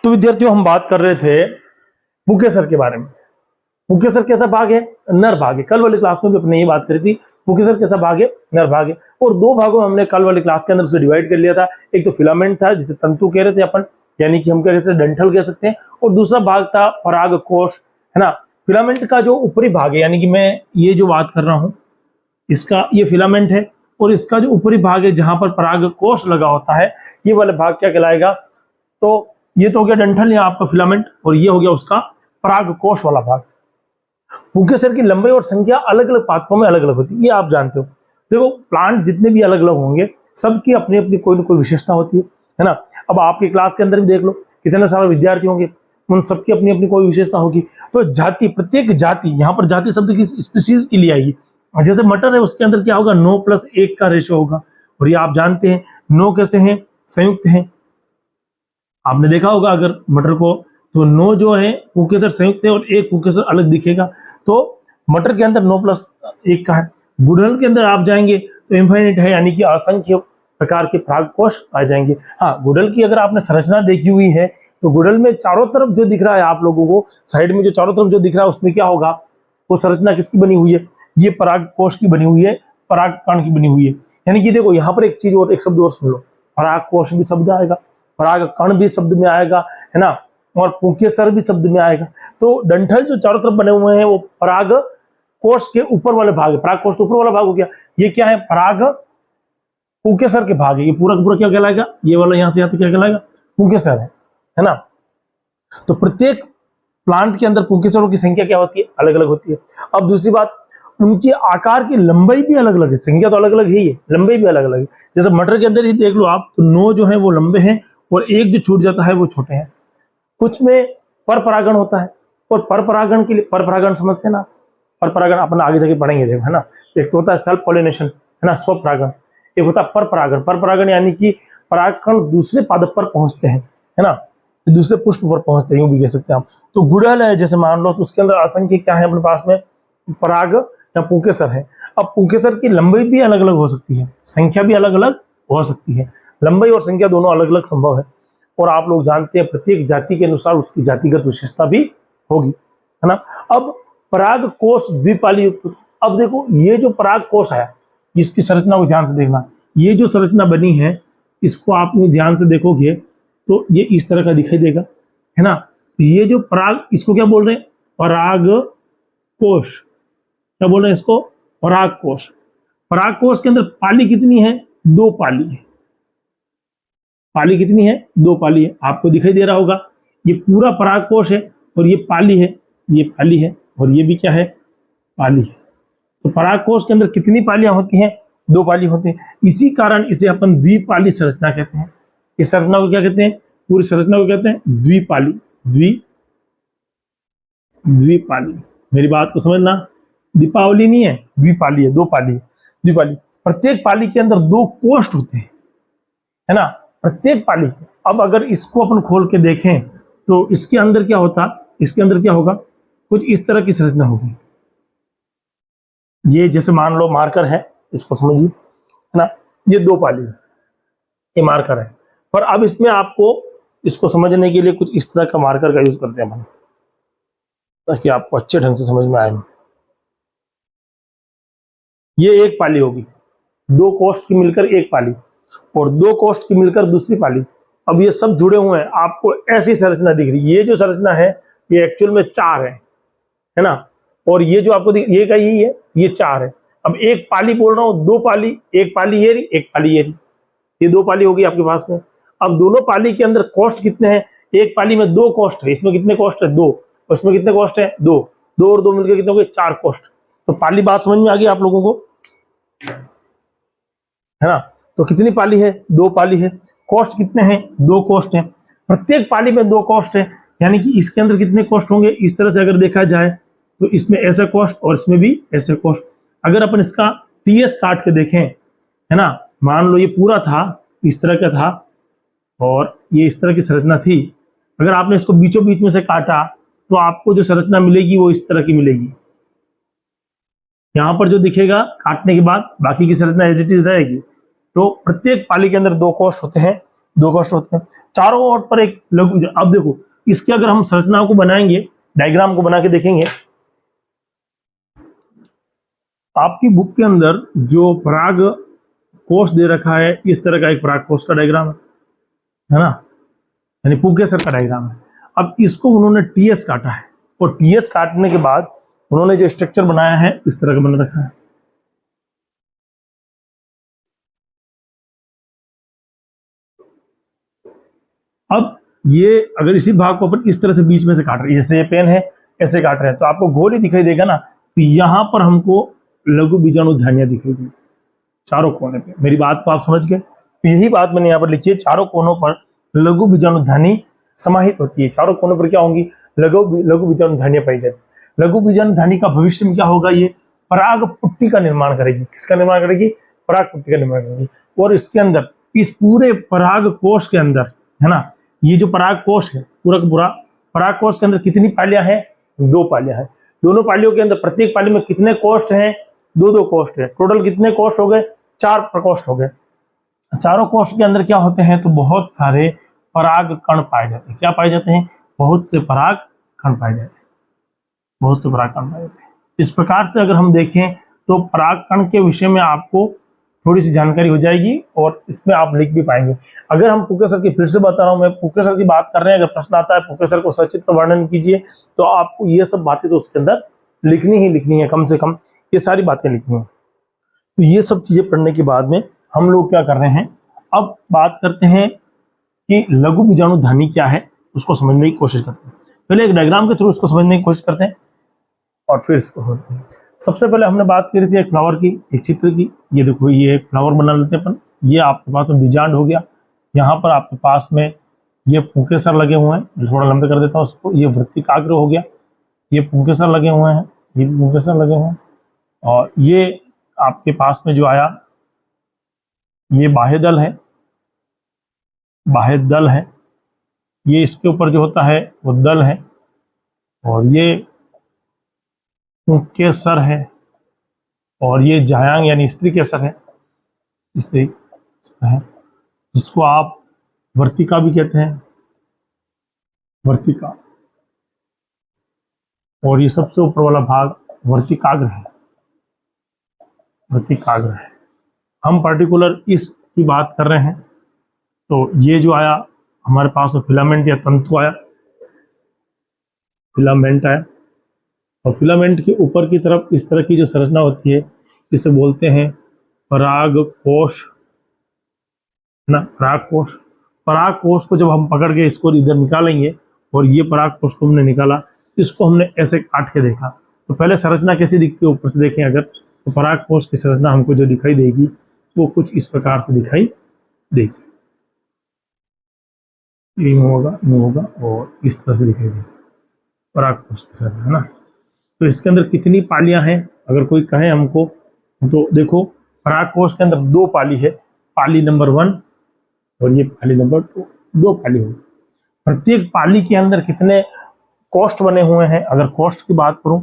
तो विद्यार्थियों हम बात कर रहे थे पुकेसर के बारे में। पुकेसर कैसा भाग है? नर भाग है। कल वाली क्लास में भी अपने ये बात करी थी, पुकेसर कैसा भाग है? नर भाग है। और दो भागों में हमने कल वाली क्लास के अंदर उसे डिवाइड कर लिया था। एक तो फिलामेंट था जिसे तंतु कह रहे थे अपन, यानी कि हम कह रहे थे डंठल कह सकते हैं, और दूसरा भाग था परागकोश, है ना। फिलामेंट का जो ऊपरी भाग है, यानी कि मैं ये जो बात कर रहा हूं इसका, ये फिलामेंट है, और इसका जो ऊपरी भाग है जहां पर परागकोश लगा होता है, ये वाला भाग क्या कहलाएगा? तो ये तो हो गया डंठल या आपका फिलामेंट, और ये हो गया उसका परागकोश वाला भाग। पुकेसर की लंबाई और संख्या अलग अलग पादपों में अलग अलग होती है, ये आप जानते हो। देखो प्लांट जितने भी अलग अलग होंगे सबकी अपनी अपनी कोई ना कोई विशेषता होती है ना। अब आपकी क्लास के अंदर भी देख लो कितने सारे विद्यार्थी होंगे, उन सबकी अपनी अपनी कोई विशेषता होगी। तो जाति, प्रत्येक जाति, यहाँ पर जाति शब्द की स्पीसीज के लिए आएगी। जैसे मटर है उसके अंदर क्या होगा? 9+1 का रेशो होगा, और ये आप जानते हैं 9 कैसे हैं? संयुक्त हैं। आपने देखा होगा अगर मटर को, तो 9 जो है पुकेसर संयुक्त है और एक पुकेसर अलग दिखेगा। तो मटर के अंदर 9+1 का है। गुड़हल के अंदर आप जाएंगे तो इनफाइनाइट है, यानी कि असंख्य प्रकार के परागकोश आ जाएंगे। हाँ, गुड़हल की अगर आपने संरचना देखी हुई है तो गुड़हल में चारों तरफ जो दिख रहा है आप लोगों को, साइड में जो चारों तरफ जो दिख रहा है उसमें क्या होगा? वो संरचना किसकी बनी हुई है? ये परागकोश की बनी हुई है, परागकण की बनी हुई है। यानी कि देखो यहाँ पर एक चीज और, एक शब्द और सुन लो, परागकोश भी शब्द आएगा, परागकण भी शब्द में आएगा, है ना, और पुकेसर भी शब्द में आएगा। तो डंठल जो चारों तरफ बने हुए हैं वो परागकोश के ऊपर वाले भाग है। परागकोश तो ऊपर वाला भाग हो गया। ये क्या है? पराग पुकेसर के भाग है। ये पूरा पूरा क्या कहलाएगा? ये वाला यहाँ से यहाँ तक क्या कहलाएगा? पुकेसर है ना। तो प्रत्येक प्लांट के अंदर पुकेसरों की संख्या क्या होती है? अलग अलग होती है। अब दूसरी बात, उनकी आकार की लंबाई भी अलग अलग है। संख्या तो अलग अलग ही है, लंबाई भी अलग अलग है। जैसे मटर के अंदर ही देख लो आप, तो 9 जो है वो लंबे हैं और एक जो छूट जाता है वो छोटे हैं। कुछ में पर परागण होता है, और पर परागण के लिए, पर परागण समझते हैं ना, पर परागण अपन आगे जाके पढ़ेंगे देखो, है ना। एक तो होता है सेल्फ पॉलिनेशन, है ना, स्वपरागण। एक होता है पर परागण। पर परागण यानी कि परागकण दूसरे पादप पर पहुंचते हैं, है ना, दूसरे पुष्प पर पहुंचते हैं, यूं भी कह सकते हैं आप। तो गुड़हल है जैसे मान लो, तो उसके अंदर असंख्य क्या है अपने पास में? पराग या पुकेसर है। अब पुकेसर की लंबाई भी अलग अलग हो सकती है, संख्या भी अलग अलग हो सकती है। लंबाई और संख्या दोनों अलग अलग संभव है। और आप लोग जानते हैं प्रत्येक जाति के अनुसार उसकी जातिगत विशेषता भी होगी, है ना। अब परागकोश द्विपाली युक्त। अब देखो ये जो परागकोश आया, इसकी संरचना को ध्यान से देखना। ये जो संरचना बनी है इसको आप ध्यान से देखोगे तो ये इस तरह का दिखाई देगा, है ना। ये जो पराग, इसको क्या बोल रहे हैं? परागकोश। क्या बोल रहे हैं इसको? परागकोश। परागकोश के अंदर पाली कितनी है? 2 पाली है। पाली कितनी है? 2 पाली है। आपको दिखाई दे रहा होगा ये पूरा परागकोश है और ये पाली है, ये पाली है, और ये भी क्या है? पाली है। तो परागकोश के अंदर कितनी पालियां होती हैं? 2 पाली होती हैं। इसी कारण इसे अपन द्विपाली संरचना कहते हैं। इस संरचना को क्या कहते हैं? पूरी संरचना को कहते हैं द्विपाली। द्विपाली, मेरी बात को समझना, दीपावली नहीं है, द्विपाली है, 2 पाली है, द्विपाली। प्रत्येक पाली के अंदर 2 कोष्ठ होते हैं, है ना, प्रत्येक पाली। अब अगर इसको अपन खोल के देखें तो इसके अंदर क्या होता? इसके अंदर क्या होगा? कुछ इस तरह की संरचना होगी। ये जैसे मान लो मार्कर है, इसको समझिए, है ना, ये 2 पाली है, ये मार्कर है। पर अब इसमें आपको इसको समझने के लिए कुछ इस तरह का मार्कर का यूज करते हैं अपन, ताकि आपको अच्छे ढंग से समझ में आए। ये 1 पाली होगी, 2 कोष्ठ की मिलकर 1 पाली, और 2 कोष्ठ की मिलकर दूसरी पाली। अब ये सब जुड़े हुए हैं, आपको ऐसी संरचना दिख रही है। ये जो संरचना है ये एक्चुअल में 4 है ना, और ये जो आपको ये का यही है, ये 4 है। अब 1 पाली बोल रहा हूँ, 2 पाली, 1 पाली ये रही, 1 पाली ये रही, ये 2 पाली होगी आपके पास में। अब दोनों पाली के अंदर कोष्ठ कितने हैं? 1 पाली में 2 कोष्ठ है, इसमें कितने कोष्ठ है? 2, उसमें कितने कोष्ठ है? 2, 2 और 2 मिलकर कितने हो गए? 4 कोष्ठ। तो पाली बात समझ में आ गई आप लोगों को, है ना। तो कितनी पाली है? 2 पाली है। कोष्ठ कितने हैं? 2 कोष्ठ हैं। प्रत्येक पाली में 2 कोष्ठ है, यानी कि इसके अंदर कितने कोष्ठ होंगे? इस तरह से अगर देखा जाए तो इसमें ऐसे कोष्ठ और इसमें भी ऐसे कोष्ठ। अगर अपन इसका टीएस काट के देखें, है ना, मान लो ये पूरा था, इस तरह का था और ये इस तरह की संरचना थी। अगर आपने इसको बीचों बीच में से काटा तो आपको जो संरचना मिलेगी वो इस तरह की मिलेगी। यहाँ पर जो दिखेगा काटने के बाद, बाकी की संरचना एज इट इज रहेगी। तो प्रत्येक पाली के अंदर 2 कोष्ठ होते हैं, दो कोष्ठ होते हैं। चारों ओर पर एक लघु, अब देखो इसके अगर हम संरचना को बनाएंगे, डायग्राम को बना के देखेंगे, आपकी बुक के अंदर जो पराग कोष दे रखा है, इस तरह का एक पराग कोष का डायग्राम है ना, यानी पुंकेसर का डायग्राम है। अब इसको उन्होंने टीएस काटा है, और टीएस काटने के बाद उन्होंने जो स्ट्रक्चर बनाया है इस तरह का बना रखा है। अब ये अगर इसी भाग को अपन इस तरह से बीच में से काट रहे हैं, जैसे ये पेन है ऐसे काट रहे हैं, तो आपको गोल ही दिखाई देगा ना, तो यहां पर हमको लघु बीजाणु धानियां दिखाई देगी चारों कोने पे। मेरी बात को आप समझ गए? तो यही बात मैंने यहाँ पर लिखी है, चारों कोनों पर लघु बीजाणु धानी समाहित होती है। चारों कोनों पर क्या होंगी? लघु बीजाणु धानियां पाई जाती। लघु बीजाणु धानी का भविष्य में क्या होगा? ये पराग पुट्टी का निर्माण करेगी। किसका निर्माण करेगी? पराग पुट्टी का निर्माण करेगी। और इसके अंदर, इस पूरे पराग कोश के अंदर, है ना, ये जो पराग कोश है पूरा का पूरा, पराग कोश के अंदर कितनी पालियां हैं? 2 पालियां हैं। दोनों पालियों के अंदर प्रत्येक पाली में कितने कोष्ठ हैं? 2-2 कोष्ठ है। टोटल कितने कोष्ठ हो गए? 4 प्रकोष्ठ हो गए। चारों कोष्ठ के अंदर क्या होते हैं? तो बहुत सारे पराग कण पाए जाते हैं। क्या पाए जाते हैं? बहुत से पराग कण पाए जाते हैं। बहुत से पराग कण पाए जाते हैं। इस प्रकार से अगर हम देखें तो पराग कण के विषय में आपको थोड़ी सी जानकारी हो जाएगी, और इसमें आप लिख भी पाएंगे। अगर हम पुंकेसर की, फिर से बता रहा हूं मैं, पुंकेसर की बात कर रहे हैं, अगर प्रश्न आता है पुंकेसर को सचित्र वर्णन कीजिए, तो आपको ये सब बातें तो उसके अंदर लिखनी ही लिखनी है, कम से कम ये सारी बातें लिखनी है। तो ये सब चीजें पढ़ने के बाद में हम लोग क्या कर रहे हैं, अब बात करते हैं कि लघु बीजाणु धानी क्या है, उसको समझने की कोशिश करते हैं। पहले एक डायग्राम के थ्रू उसको समझने की कोशिश करते हैं, और फिर इसको होते हैं। सबसे पहले हमने बात करी थी एक फ्लावर की, एक चित्र की। ये देखो, ये एक फ्लावर बना लेते हैं अपन। ये आपके पास में बीजांड हो गया। यहाँ पर आपके पास में ये पुंकेसर लगे हुए हैं, थोड़ा लंबे कर देता हूँ उसको। ये वृत्तिकाग्र हो गया, ये पुंकेसर लगे हुए हैं, ये भी पुंकेसर लगे हुए हैं। और ये आपके पास में जो आया, ये बाह्य दल है, बाह्य दल है। ये इसके ऊपर जो होता है वो दल है, और ये पुंकेसर है, और ये जायांग यानी स्त्री केसर है, स्त्री है, जिसको आप वर्तिका भी कहते हैं, वर्तिका। और ये सबसे ऊपर वाला भाग वर्तिकाग्र है, वर्तिकाग्र है। हम पर्टिकुलर इसकी बात कर रहे हैं। तो ये जो आया हमारे पास, फिलामेंट या तंतु आया, फिलामेंट आया, और फिलामेंट के ऊपर की तरफ इस तरह की जो संरचना होती है, जिसे बोलते हैं पराग कोश, ना, पराग कोश। पराग कोश को जब हम पकड़ के इसको इधर निकालेंगे, और ये पराग कोश को हमने निकाला, इसको हमने ऐसे काट के देखा, तो पहले संरचना कैसी दिखती है ऊपर से देखें अगर, तो पराग कोश की संरचना हमको जो दिखाई देगी वो कुछ इस प्रकार से दिखाई देगी। यूं होगा, यूं होगा, और इस तरह से दिखाई देगी पराग कोश की संरचना, है ना। तो इसके अंदर कितनी पालियां हैं अगर कोई कहे हमको, तो देखो पराग कोश के अंदर 2 पाली है, पाली नंबर 1 और ये पाली नंबर 2, 2 पाली होगी। प्रत्येक पाली के अंदर कितने कोष्ठ बने हुए हैं? अगर कोष्ठ की बात करूं,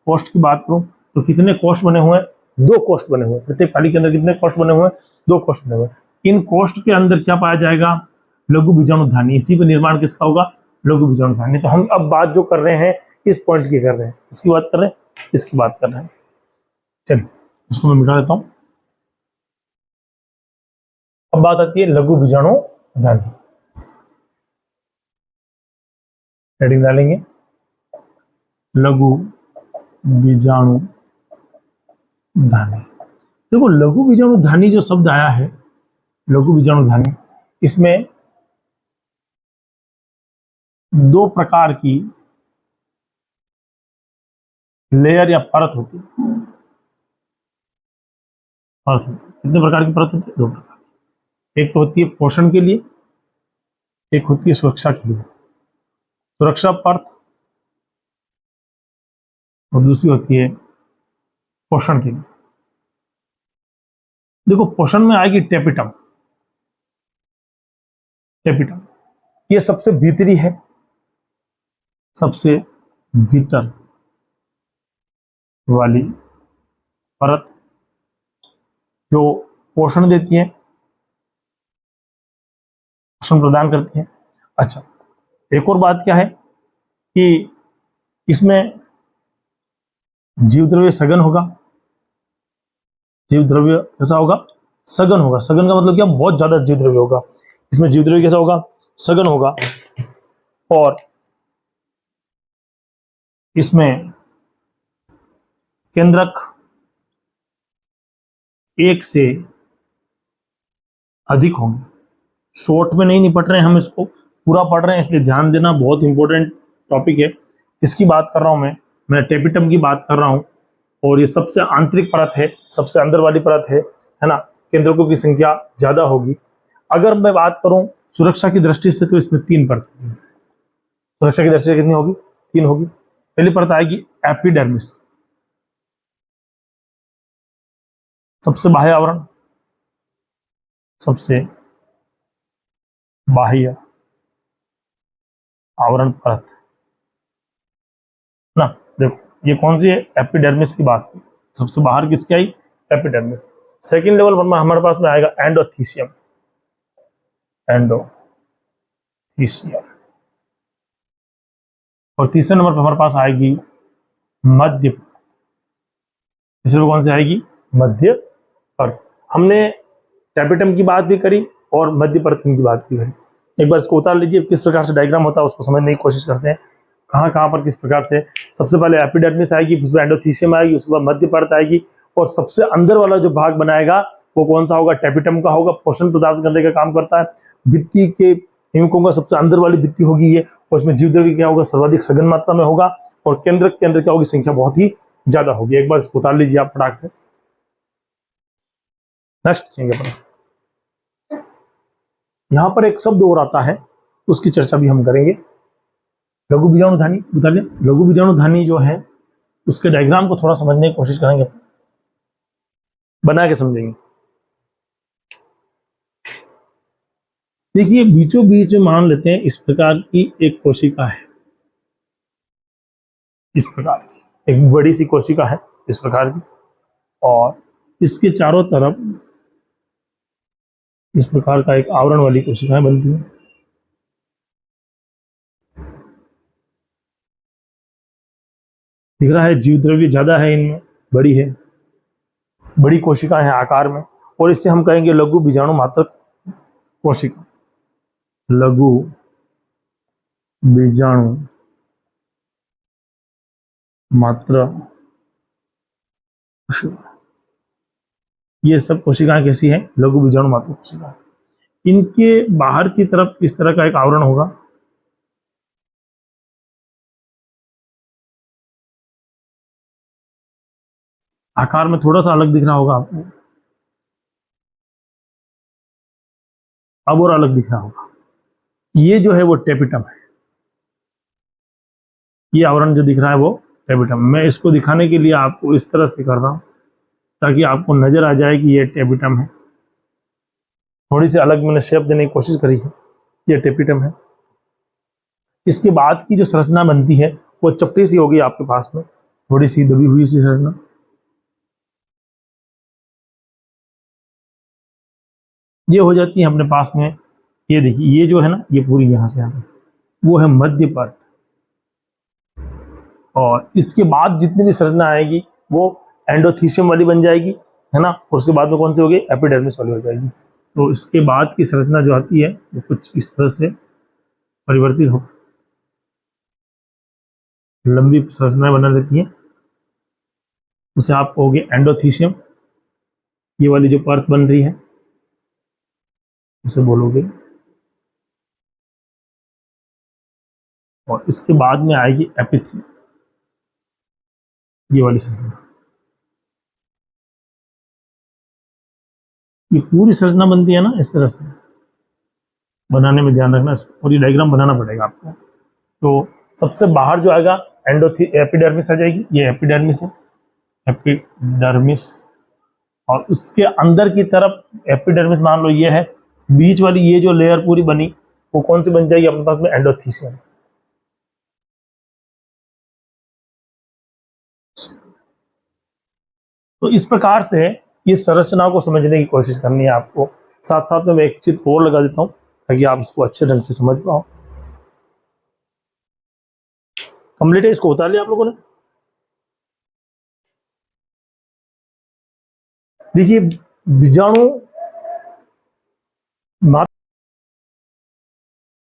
कोष्ठ की बात करूं, तो कितने कोष्ठ बने हुए हैं? 2 कोष्ठ बने हुए हैं। प्रत्येक पाली के अंदर कितने कोष्ठ बने हुए हैं? 2 कोष्ठ बने हुए हैं। इन कोष्ठ के अंदर क्या पाया जाएगा? लघु बीजाणु धानी। इसी पर निर्माण किसका होगा? लघु बीजाणु धानी। तो हम अब बात जो कर रहे हैं इस पॉइंट की कर रहे हैं, इसकी बात कर रहे हैं, इसकी बात कर रहे हैं। चलिए इसको मैं मिटा देता हूं। अब बात आती है लघु बीजाणु धानी। हेडिंग डालेंगे लघु बीजाणु धानी। देखो लघु बीजाणु धानी जो शब्द आया है, लघु बीजाणु धानी, इसमें 2 प्रकार की लेयर या परत होती है। परत होती है, कितने प्रकार की परत होती है? 2 प्रकार की। एक तो होती है पोषण के लिए, एक होती है सुरक्षा के लिए, सुरक्षा परत, और दूसरी होती है पोषण के लिए। देखो पोषण में आएगी टेपिटम, टेपिटम ये सबसे भीतरी है, सबसे भीतर वाली परत जो पोषण देती है, पोषण प्रदान करती है। अच्छा, एक और बात क्या है कि इसमें जीव द्रव्य सघन होगा। जीव द्रव्य कैसा होगा? सघन होगा। सघन का मतलब क्या? बहुत ज्यादा जीव द्रव्य होगा। इसमें जीव द्रव्य कैसा होगा? सघन होगा। और इसमें केंद्रक एक से अधिक होंगे। शॉर्ट में नहीं निपट रहे हैं हम, इसको पूरा पढ़ रहे हैं, इसलिए ध्यान देना, बहुत इंपॉर्टेंट टॉपिक है। इसकी बात कर रहा हूं मैं टेपिटम की बात कर रहा हूं। और ये सबसे आंतरिक परत है, सबसे अंदर वाली परत है ना। केंद्रकों की संख्या ज्यादा होगी। अगर मैं बात करूं सुरक्षा की दृष्टि से, तो इसमें 3 परत होगी। सुरक्षा की दृष्टि से कितनी होगी? 3 होगी। पहली परत आएगी एपिडर्मिस, सबसे बाह्य आवरण, सबसे बाह्य आवरण परत ना। देखो ये कौन सी है? एपिडर्मिस की बात की। सबसे बाहर किसकी आई? एपिडर्मिस। सेकंड लेवल पर हमारे पास में आएगा एंडोथीसियम। एंडोथीसियम। और तीसरे नंबर पर हमारे पास आएगी मध्य। तीसरे पर कौन सी आएगी? मध्य परत। हमने टेपिटम की बात भी करी और मध्य परत की बात भी करी। एक बार इसको उतार लीजिए, किस प्रकार से डायग्राम होता है उसको समझने की कोशिश करते हैं। कहाँ कहाँ पर किस प्रकार से। सबसे पहले एपिडर्मिस आएगी, उसके बाद एंडोथीसियम आएगी, उसके बाद मध्य परत आएगी। और सबसे अंदर वाला जो भाग बनाएगा वो कौन सा होगा? टेपिटम का होगा। पोषण प्रदान करने का काम करता है। भित्ति के हिमकों का सबसे अंदर वाली भित्ति होगी ये। और इसमें जीव द्रव्य क्या होगा? सर्वाधिक सघन मात्रा में होगा। और केंद्र के अंदर क्या होगी? संख्या बहुत ही ज्यादा होगी। एक बार इसको उतार लीजिए आप फटाक से। नेक्स्ट यहां पर एक शब्द और आता है, उसकी चर्चा भी हम करेंगे। लघु बीजाणुधानी। बताइए, लघु बीजाणुधानी जो है उसके डायग्राम को थोड़ा समझने की कोशिश करेंगे, बना के समझेंगे। देखिए बीचों बीच में मान लेते हैं इस प्रकार की एक कोशिका है। इस प्रकार की एक बड़ी सी कोशिका है, इस प्रकार की। और इसके चारों तरफ इस प्रकार का एक आवरण वाली कोशिकाएं बनती है। दिख रहा है? जीव द्रव्य ज्यादा है इनमें, बड़ी है, बड़ी कोशिका है आकार में। और इससे हम कहेंगे लघु बीजाणु मात्र कोशिका। लघु बीजाणु मात्र कोशिका। ये सब कोशिकाएं कैसी हैं? लघु बीजाणु मात्र कोशिका। इनके बाहर की तरफ इस तरह का एक आवरण होगा। आकार में थोड़ा सा अलग दिख रहा होगा आपको, अब और अलग दिख रहा होगा। ये जो है वो टेपिटम है। ये आवरण जो दिख रहा है वो टेपिटम। मैं इसको दिखाने के लिए आपको इस तरह से कर रहा हूं ताकि आपको नजर आ जाए कि ये टेपिटम है। थोड़ी सी अलग मैंने शेप देने की कोशिश करी है। ये टेपिटम है। इसके बाद की जो संरचना बनती है वो चपटी सी होगी आपके पास में, थोड़ी सी दबी हुई सी संरचना। ये हो जाती है अपने पास में। ये देखिए, ये जो है ना, ये पूरी यहां से आती है, वो है मध्य परत। और इसके बाद जितनी भी संरचना आएगी वो एंडोथीसियम वाली बन जाएगी, है ना। और उसके बाद में कौन सी होगी? एपिडर्मिस वाली हो जाएगी। तो इसके बाद की संरचना जो आती है वो कुछ इस तरह से परिवर्तित हो, लंबी संरचनाएं बना लेती है। उसे आप कहोगे एंडोथीसियम। ये वाली जो परत बन रही है उसे बोलोगे। और इसके बाद में आएगी एपिथीलियम, ये वाली संरचना। ये पूरी संरचना बनती है ना इस तरह से। बनाने में ध्यान रखना, और ये डायग्राम बनाना पड़ेगा आपको। तो सबसे बाहर जो आएगा एपिडर्मिस आ जाएगी। ये एपिडर्मिस है, एपिडर्मिस। और उसके अंदर की तरफ एपिडर्मिस मान लो ये है। बीच वाली ये जो लेयर पूरी बनी वो कौन सी बन जाएगी अपने पास में? एंडोथीसियम। तो इस प्रकार से इस संरचना को समझने की कोशिश करनी है आपको। साथ साथ में मैं एक चित्र और लगा देता हूं ताकि आप इसको अच्छे ढंग से समझ पाओ। कंप्लीट है, इसको उतार लिया आप लोगों ने। देखिए बीजाणु